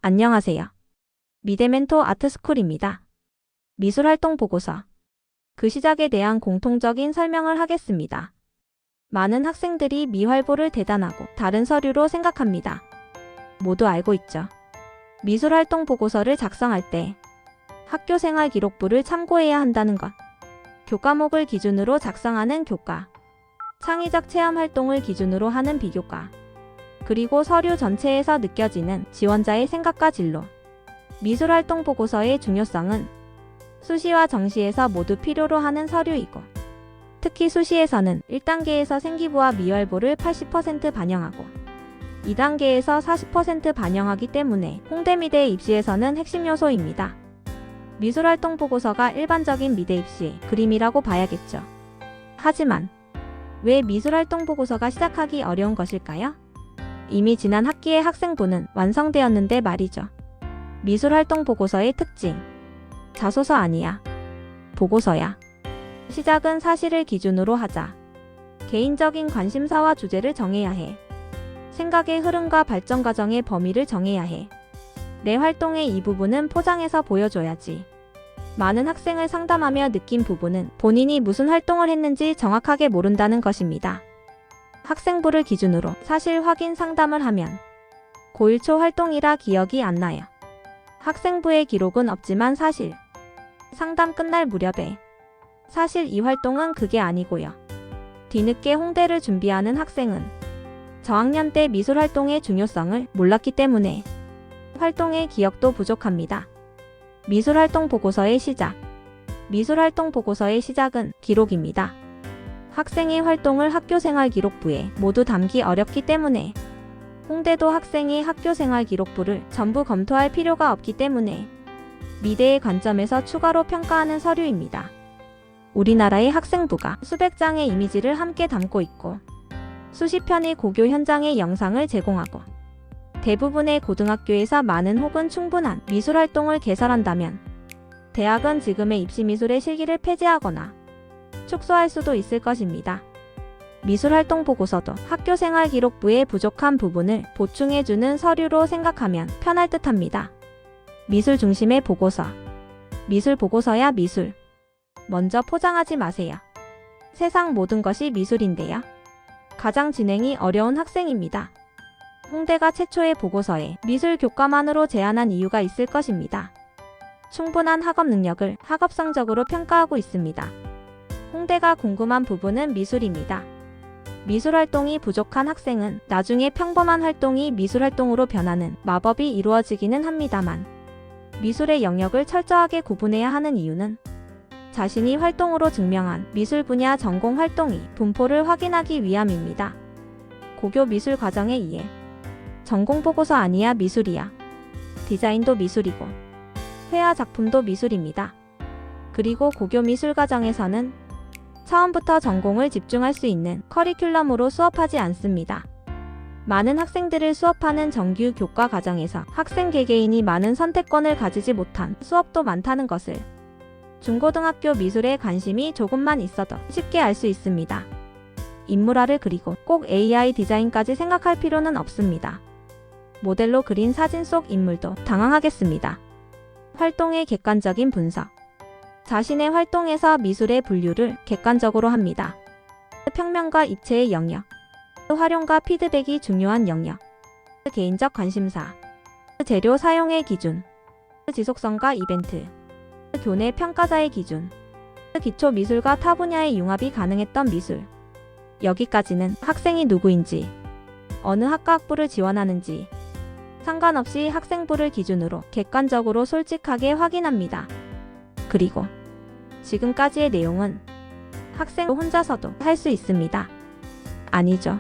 안녕하세요. 미대멘토 아트스쿨입니다. 미술활동 보고서. 그 시작에 대한 공통적인 설명을 하겠습니다. 많은 학생들이 미활보를 대단하고 다른 서류로 생각합니다. 모두 알고 있죠. 미술활동 보고서를 작성할 때 학교생활 기록부를 참고해야 한다는 것. 교과목을 기준으로 작성하는 교과. 창의적 체험 활동을 기준으로 하는 비교과. 그리고 서류 전체에서 느껴지는 지원자의 생각과 진로. 미술활동 보고서의 중요성은 수시와 정시에서 모두 필요로 하는 서류이고, 특히 수시에서는 1단계에서 생기부와 미활보를 80% 반영하고 2단계에서 40% 반영하기 때문에 홍대미대 입시에서는 핵심 요소입니다. 미술활동 보고서가 일반적인 미대 입시의 그림이라고 봐야겠죠. 하지만 왜 미술활동 보고서가 시작하기 어려운 것일까요? 이미 지난 학기의 학생부는 완성되었는데 말이죠. 미술활동 보고서의 특징. 자소서 아니야. 보고서야. 시작은 사실을 기준으로 하자. 개인적인 관심사와 주제를 정해야 해. 생각의 흐름과 발전 과정의 범위를 정해야 해. 내 활동의 이 부분은 포장해서 보여줘야지. 많은 학생을 상담하며 느낀 부분은 본인이 무슨 활동을 했는지 정확하게 모른다는 것입니다. 학생부를 기준으로 사실 확인 상담을 하면 고1 초 활동이라 기억이 안 나요. 학생부의 기록은 없지만 사실. 상담 끝날 무렵에 사실 이 활동은 그게 아니고요. 뒤늦게 홍대를 준비하는 학생은 저학년 때 미술활동의 중요성을 몰랐기 때문에 활동의 기억도 부족합니다. 미술활동 보고서의 시작. 미술활동 보고서의 시작은 기록입니다. 학생의 활동을 학교생활 기록부에 모두 담기 어렵기 때문에 홍대도 학생의 학교생활 기록부를 전부 검토할 필요가 없기 때문에 미대의 관점에서 추가로 평가하는 서류입니다. 우리나라의 학생부가 수백 장의 이미지를 함께 담고 있고 수십 편의 고교 현장의 영상을 제공하고 대부분의 고등학교에서 많은 혹은 충분한 미술활동을 개설한다면 대학은 지금의 입시미술의 실기를 폐지하거나 축소할 수도 있을 것입니다. 미술활동 보고서도 학교생활 기록부의 부족한 부분을 보충해주는 서류로 생각하면 편할 듯합니다. 미술 중심의 보고서. 미술 보고서야 미술. 먼저 포장하지 마세요. 세상 모든 것이 미술인데요. 가장 진행이 어려운 학생입니다. 홍대가 최초의 보고서에 미술 교과만으로 제안한 이유가 있을 것입니다. 충분한 학업 능력을 학업성적으로 평가하고 있습니다. 홍대가 궁금한 부분은 미술입니다. 미술활동이 부족한 학생은 나중에 평범한 활동이 미술활동으로 변하는 마법이 이루어지기는 합니다만 미술의 영역을 철저하게 구분해야 하는 이유는 자신이 활동으로 증명한 미술 분야 전공 활동이 분포를 확인하기 위함입니다. 고교 미술 과정에 의해 전공 보고서 아니야 미술이야. 디자인도 미술이고 회화 작품도 미술입니다. 그리고 고교 미술 과정에서는 처음부터 전공을 집중할 수 있는 커리큘럼으로 수업하지 않습니다. 많은 학생들을 수업하는 정규 교과 과정에서 학생 개개인이 많은 선택권을 가지지 못한 수업도 많다는 것을 중고등학교 미술에 관심이 조금만 있어도 쉽게 알 수 있습니다. 인물화를 그리고 꼭 AI 디자인까지 생각할 필요는 없습니다. 모델로 그린 사진 속 인물도 당황하겠습니다. 활동의 객관적인 분석. 자신의 활동에서 미술의 분류를 객관적으로 합니다. 평면과 입체의 영역, 활용과 피드백이 중요한 영역, 개인적 관심사, 재료 사용의 기준, 지속성과 이벤트, 교내 평가자의 기준, 기초 미술과 타 분야의 융합이 가능했던 미술. 여기까지는 학생이 누구인지, 어느 학과학부를 지원하는지 상관없이 학생부를 기준으로 객관적으로 솔직하게 확인합니다. 그리고 지금까지의 내용은 학생 혼자서도 할 수 있습니다. 아니죠.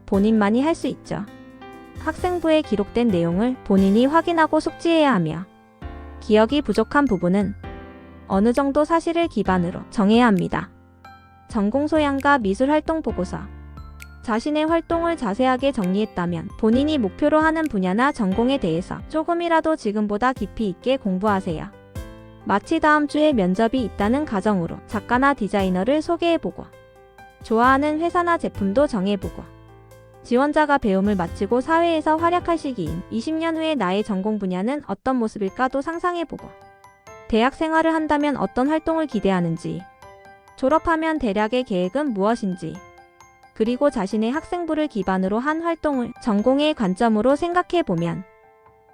본인만이 할 수 있죠. 학생부에 기록된 내용을 본인이 확인하고 숙지해야 하며 기억이 부족한 부분은 어느 정도 사실을 기반으로 정해야 합니다. 전공 소양과 미술활동 보고서. 자신의 활동을 자세하게 정리했다면 본인이 목표로 하는 분야나 전공에 대해서 조금이라도 지금보다 깊이 있게 공부하세요. 마치 다음 주에 면접이 있다는 가정으로 작가나 디자이너를 소개해보고 좋아하는 회사나 제품도 정해보고 지원자가 배움을 마치고 사회에서 활약할 시기인 20년 후에 나의 전공 분야는 어떤 모습일까도 상상해보고, 대학 생활을 한다면 어떤 활동을 기대하는지, 졸업하면 대략의 계획은 무엇인지, 그리고 자신의 학생부를 기반으로 한 활동을 전공의 관점으로 생각해보면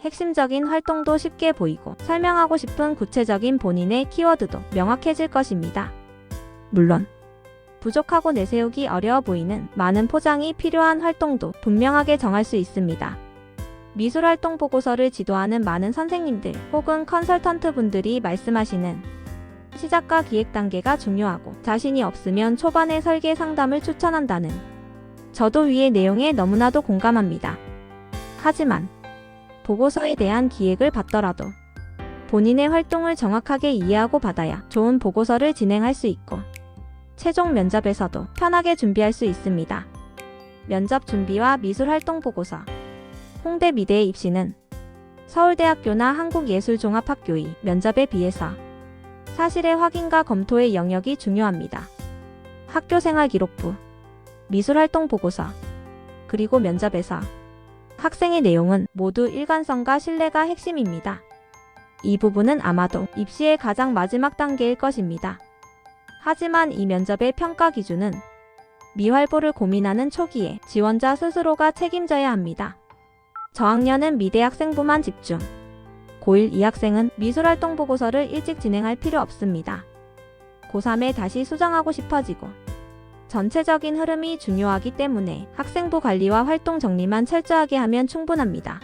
핵심적인 활동도 쉽게 보이고 설명하고 싶은 구체적인 본인의 키워드도 명확해질 것입니다. 물론 부족하고 내세우기 어려워 보이는 많은 포장이 필요한 활동도 분명하게 정할 수 있습니다. 미술활동 보고서를 지도하는 많은 선생님들 혹은 컨설턴트 분들이 말씀하시는 시작과 기획 단계가 중요하고 자신이 없으면 초반에 설계 상담을 추천한다는, 저도 위의 내용에 너무나도 공감합니다. 하지만 보고서에 대한 기획을 받더라도 본인의 활동을 정확하게 이해하고 받아야 좋은 보고서를 진행할 수 있고 최종 면접에서도 편하게 준비할 수 있습니다. 면접 준비와 미술활동 보고서. 홍대 미대의 입시는 서울대학교나 한국예술종합학교의 면접에 비해서 사실의 확인과 검토의 영역이 중요합니다. 학교생활 기록부, 미술활동 보고서, 그리고 면접에서 학생의 내용은 모두 일관성과 신뢰가 핵심입니다. 이 부분은 아마도 입시의 가장 마지막 단계일 것입니다. 하지만 이 면접의 평가 기준은 미활보를 고민하는 초기에 지원자 스스로가 책임져야 합니다. 저학년은 미대 학생부만 집중. 고1 이학생은 미술활동 보고서를 일찍 진행할 필요 없습니다. 고3에 다시 수정하고 싶어지고 전체적인 흐름이 중요하기 때문에 학생부 관리와 활동 정리만 철저하게 하면 충분합니다.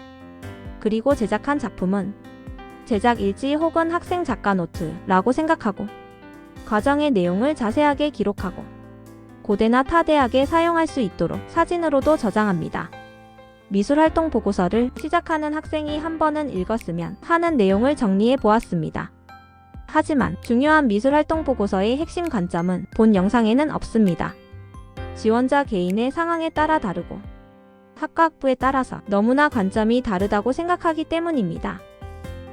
그리고 제작한 작품은 제작 일지 혹은 학생 작가 노트라고 생각하고 과정의 내용을 자세하게 기록하고 고대나 타 대학에 사용할 수 있도록 사진으로도 저장합니다. 미술활동 보고서를 시작하는 학생이 한 번은 읽었으면 하는 내용을 정리해 보았습니다. 하지만 중요한 미술활동 보고서의 핵심 관점은 본 영상에는 없습니다. 지원자 개인의 상황에 따라 다르고 학과 학부에 따라서 너무나 관점이 다르다고 생각하기 때문입니다.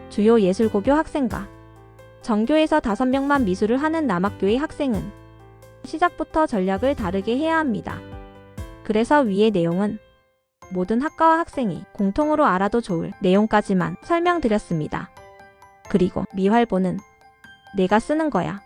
주요 예술고교 학생과 전교에서 5명만 미술을 하는 남학교의 학생은 시작부터 전략을 다르게 해야 합니다. 그래서 위의 내용은 모든 학과와 학생이 공통으로 알아도 좋을 내용까지만 설명드렸습니다. 그리고 미활보는 내가 쓰는 거야.